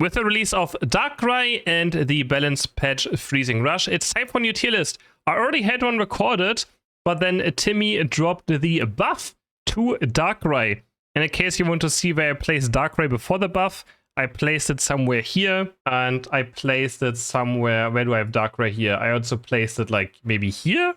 With the release of DARKRAI and the balance patch Freezing Rush, it's time for a new tier list. I already had one recorded, but then Timmy dropped the buff to DARKRAI. And in case you want to see where I placed DARKRAI before the buff, I placed it somewhere here, and I placed it somewhere. Where do I have DARKRAI here? I also placed it like maybe here.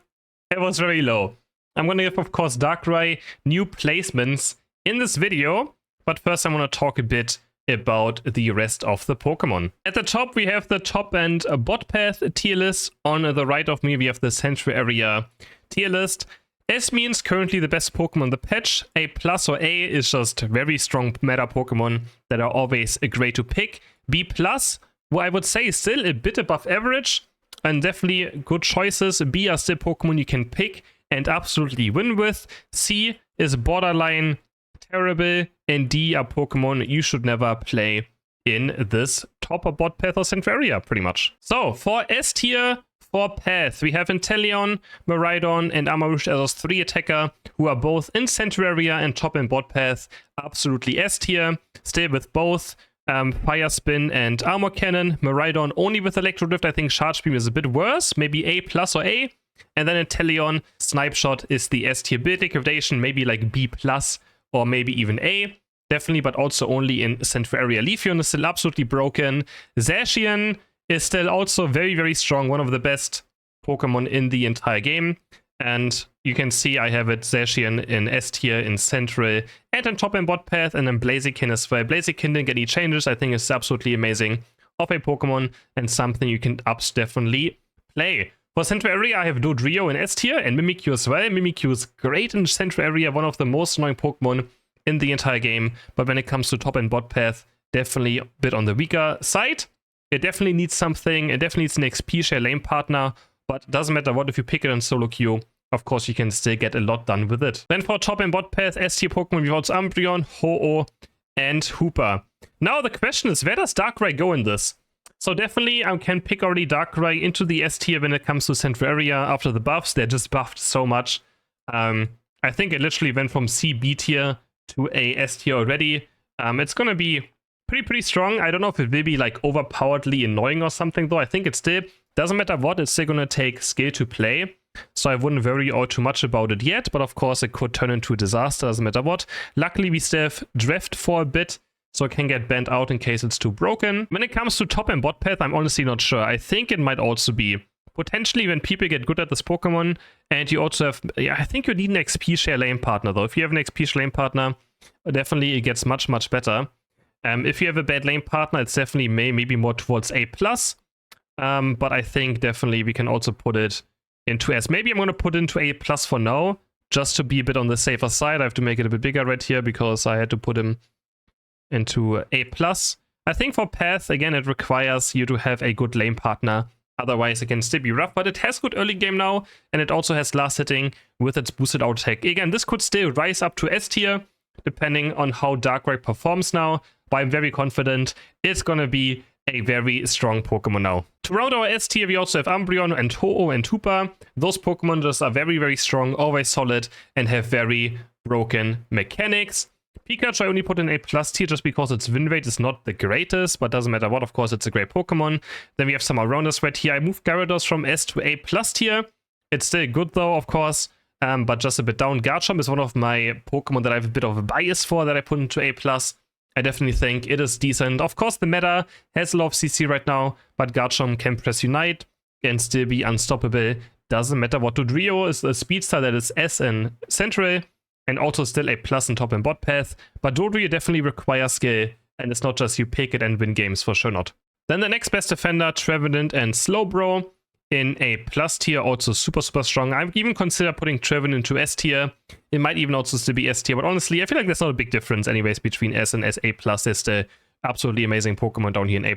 It was very low. I'm going to give, of course, DARKRAI new placements in this video, but first I want to talk a bit about the rest of the Pokemon. At the top, we have the top and bot path tier list. On the right of me, we have the central area tier list. S means currently the best Pokemon in the patch. A plus or A is just very strong meta Pokemon that are always great to pick. B plus, well, I would say is still a bit above average and definitely good choices. B are still Pokemon you can pick and absolutely win with. C is borderline terrible, and D are Pokemon you should never play in this top or bot path or central area, pretty much. So for S tier, for path, we have Inteleon, Miraidon, and Amarouche as those 3 attacker who are both in central area and top and bot path. Absolutely S tier. Still with both Fire Spin and Armor Cannon. Miraidon only with Electro Drift. I think Charge Beam is a bit worse. Maybe A plus or A. And then Inteleon, Snipe Shot is the S tier build. Liquidation maybe like B plus or maybe even A. Definitely, but also only in central area. Leafeon is still absolutely broken. Zacian is still also very, very strong. One of the best Pokemon in the entire game. And you can see I have it Zacian in S tier, in Central, and on top and bot path, and then Blaziken as well. Blaziken didn't get any changes. I think it's absolutely amazing of a Pokemon and something you can definitely play. For Central Area, I have Dodrio in S tier and Mimikyu as well. Mimikyu is great in Central Area, one of the most annoying Pokemon in the entire game. But when it comes to top and bot path, definitely a bit on the weaker side. It definitely needs something. It definitely needs an XP share lane partner. But it doesn't matter what if you pick it on solo queue. Of course, you can still get a lot done with it. Then for top and bot path, S tier Pokemon, we've also Umbreon, Ho-Oh, and Hooper. Now the question is, where does DARKRAI go in this? So definitely I can pick already DARKRAI into the S tier when it comes to Central Area after the buffs. They're just buffed so much. I think it literally went from C, B tier to a S tier already. It's going to be pretty strong. I don't know if it will be like overpoweredly annoying or something though. I think it still doesn't matter what, it's still going to take skill to play. So I wouldn't worry all too much about it yet, but of course it could turn into a disaster, doesn't matter what. Luckily we still have Drift for a bit, so it can get banned out in case it's too broken. When it comes to top and bot path, I'm honestly not sure. I think it might also be potentially when people get good at this Pokemon, and you also have, yeah, I think you need an XP share lane partner though. If you have an XP share lane partner, definitely it gets much better. If you have a bad lane partner, it's definitely maybe more towards A+. But I think definitely we can also put it into S. Maybe I'm going to put it into A+ for now, just to be a bit on the safer side. I have to make it a bit bigger right here because I had to put him into A+. I think for path, again, it requires you to have a good lane partner. Otherwise, it can still be rough, but it has good early game now, and it also has last hitting with its boosted out attack. Again, this could still rise up to S tier, depending on how DARKRAI performs now, but I'm very confident it's going to be a very strong Pokemon now. To round our S tier, we also have Umbreon and Ho-Oh and Hooper. Those Pokemon just are very strong, always solid, and have very broken mechanics. Pikachu I only put in A+ tier just because its win rate is not the greatest, but doesn't matter what, of course it's a great Pokemon. Then we have some around us right here. I moved Gyarados from S to A+ tier. It's still good though, of course, but just a bit down. Garchomp is one of my Pokemon that I have a bit of a bias for that I put into A+. I definitely think it is decent. Of course, the meta has a lot of CC right now, but Garchomp can press Unite and still be unstoppable. Doesn't matter what. Dodrio is a speedster that is S in Central, and also still A+ in top and bot path. But Dodrio definitely requires skill, and it's not just you pick it and win games, for sure not. Then the next best defender, Trevenant and Slowbro in A+ tier, also super strong. I would even consider putting Trevenant into S tier. It might even also still be S tier, but honestly, I feel like there's not a big difference anyways between S and SA+. There's the absolutely amazing Pokemon down here in A+.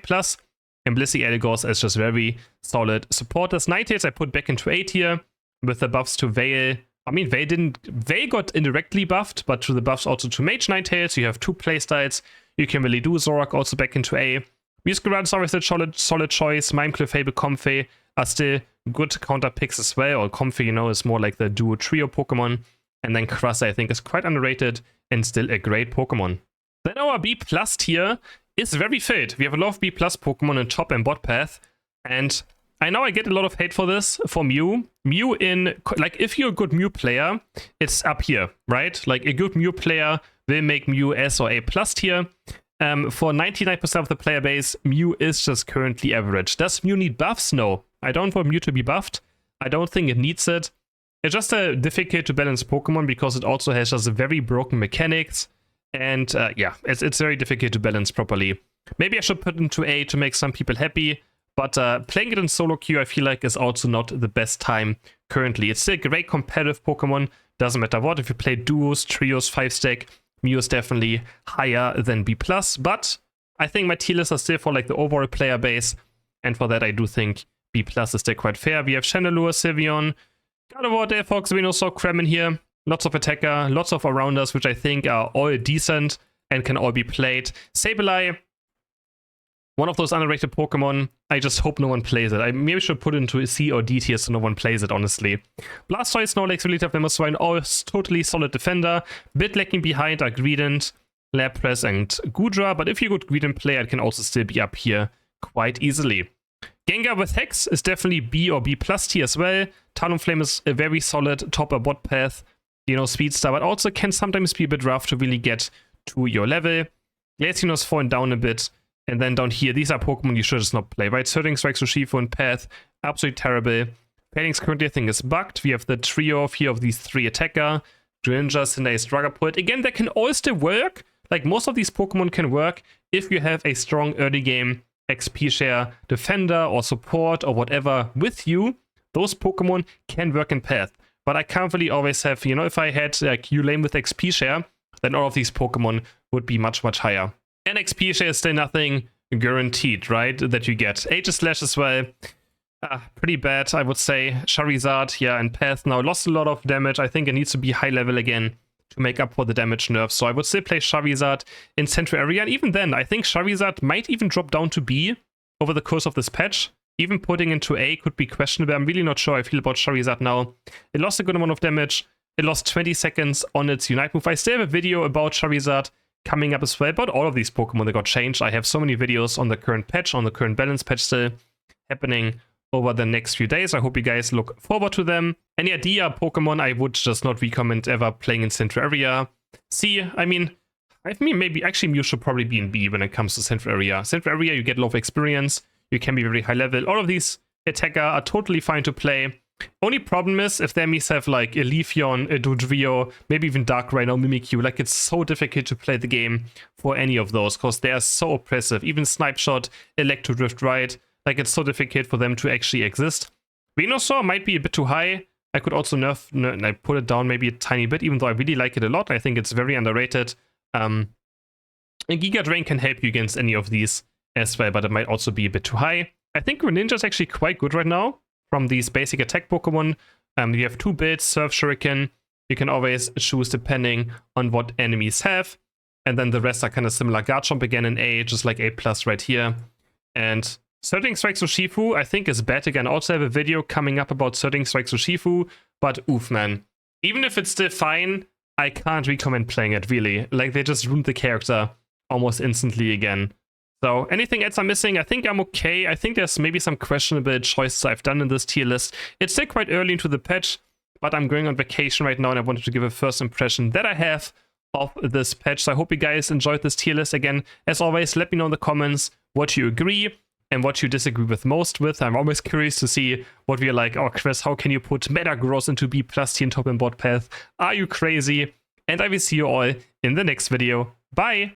And Blissey Elgos is just very solid supporters. Ninetales I put back into A tier with the buffs to Veil. I mean, Veil got indirectly buffed, but to the buffs also to Mage Ninetales. You have 2 playstyles. You can really do. Zorak also back into A. Muscarad is always a solid choice. Mimeclip, Fable, Comfey are still good counter picks as well. Or Comfey, you know, is more like the duo trio Pokemon. And then Crush, I think, is quite underrated and still a great Pokemon. Then our B+ tier is very fit. We have a lot of B+ Pokemon in top and bot path, and I know I get a lot of hate for this, for Mew. Mew in, like, if you're a good Mew player, it's up here, right? Like, a good Mew player will make Mew S or A+ tier. For 99% of the player base, Mew is just currently average. Does Mew need buffs? No. I don't want Mew to be buffed. I don't think it needs it. It's just a difficult to balance Pokemon because it also has just very broken mechanics. And yeah, it's very difficult to balance properly. Maybe I should put it into A to make some people happy. But playing it in solo queue, I feel like, is also not the best time currently. It's still a great competitive Pokemon. Doesn't matter what. If you play duos, trios, 5-stack, Mew is definitely higher than B+. But I think my tier lists are still for like the overall player base. And for that, I do think B+ is still quite fair. We have Chandelure, Sylveon, Gardevoir, Delphox, Venusaur, Kramen here. Lots of attacker, lots of arounders, which I think are all decent and can all be played. Sableye, one of those underrated Pokemon. I just hope no one plays it. I maybe should put it into a C or D tier so no one plays it, honestly. Blastoise, Snorlax, Relief, Mamoswine, all totally solid defender. Bit lacking behind are Greedent, Lapras, and Goodra. But if you're a good Greedent player, it can also still be up here quite easily. Gengar with Hex is definitely B or B+ tier as well. Talonflame is a very solid top or bot path, you know, Speedster, but also can sometimes be a bit rough to really get to your level. Glaceon's fallen down a bit. And then down here, these are Pokemon you should just not play, right? Surging Strike, Urshifu, and Path, absolutely terrible. Painings currently, I think, is bugged. We have the trio of here of these 3 attacker, Greninja, Cinderace, Dragapult. Again, that can all still work. Like, most of these Pokemon can work if you have a strong early game XP share defender or support or whatever with you. Those Pokemon can work in Path. But I can't really always have, you know, if I had like U-Lane with XP share, then all of these Pokemon would be much, much higher. And XP share is still nothing guaranteed, right, that you get. Aegislash as well, pretty bad, I would say. Charizard, yeah, and Path now lost a lot of damage. I think it needs to be high level again to make up for the damage nerfs. So I would still play Charizard in Central Area. And even then, I think Charizard might even drop down to B over the course of this patch. Even putting into A could be questionable. I'm really not sure how I feel about Charizard now. It lost a good amount of damage. It lost 20 seconds on its Unite move. I still have a video about Charizard coming up as well, but all of these Pokemon that got changed. I have so many videos on the current patch, on the current balance patch still happening over the next few days. I hope you guys look forward to them. Any idea Pokemon I would just not recommend ever playing in Central Area. C, I mean maybe actually Mew should probably be in B when it comes to Central Area. Central Area, you get a lot of experience. You can be very high level. All of these attacker are totally fine to play. Only problem is if the enemies have like a Leafeon, a Dodrio, maybe even Darkrai or Mimikyu, like it's so difficult to play the game for any of those because they are so oppressive. Even Snipe Shot, Electro Drift, right? Like it's so difficult for them to actually exist. Venusaur might be a bit too high. I could also nerf, put it down maybe a tiny bit, even though I really like it a lot. I think it's very underrated. And Giga Drain can help you against any of these as well, but it might also be a bit too high. I think Greninja is actually quite good right now. From these basic attack Pokemon, you have 2 builds, Surf, Shuriken. You can always choose depending on what enemies have. And then the rest are kind of similar. Garchomp again in A, just like A+ right here. And Surging Strike Urshifu, I think is bad again. I also have a video coming up about Surging Strike Urshifu, but oof, man. Even if it's still fine, I can't recommend playing it, really. Like, they just ruined the character almost instantly again. So, anything else I'm missing? I think I'm okay. I think there's maybe some questionable choices I've done in this tier list. It's still quite early into the patch, but I'm going on vacation right now and I wanted to give a first impression that I have of this patch. So I hope you guys enjoyed this tier list. Again, as always, let me know in the comments what you agree and what you disagree with most with. I'm always curious to see what we're like, oh Chris, how can you put Metagross into B+ tier in top and bot path? Are you crazy? And I will see you all in the next video. Bye!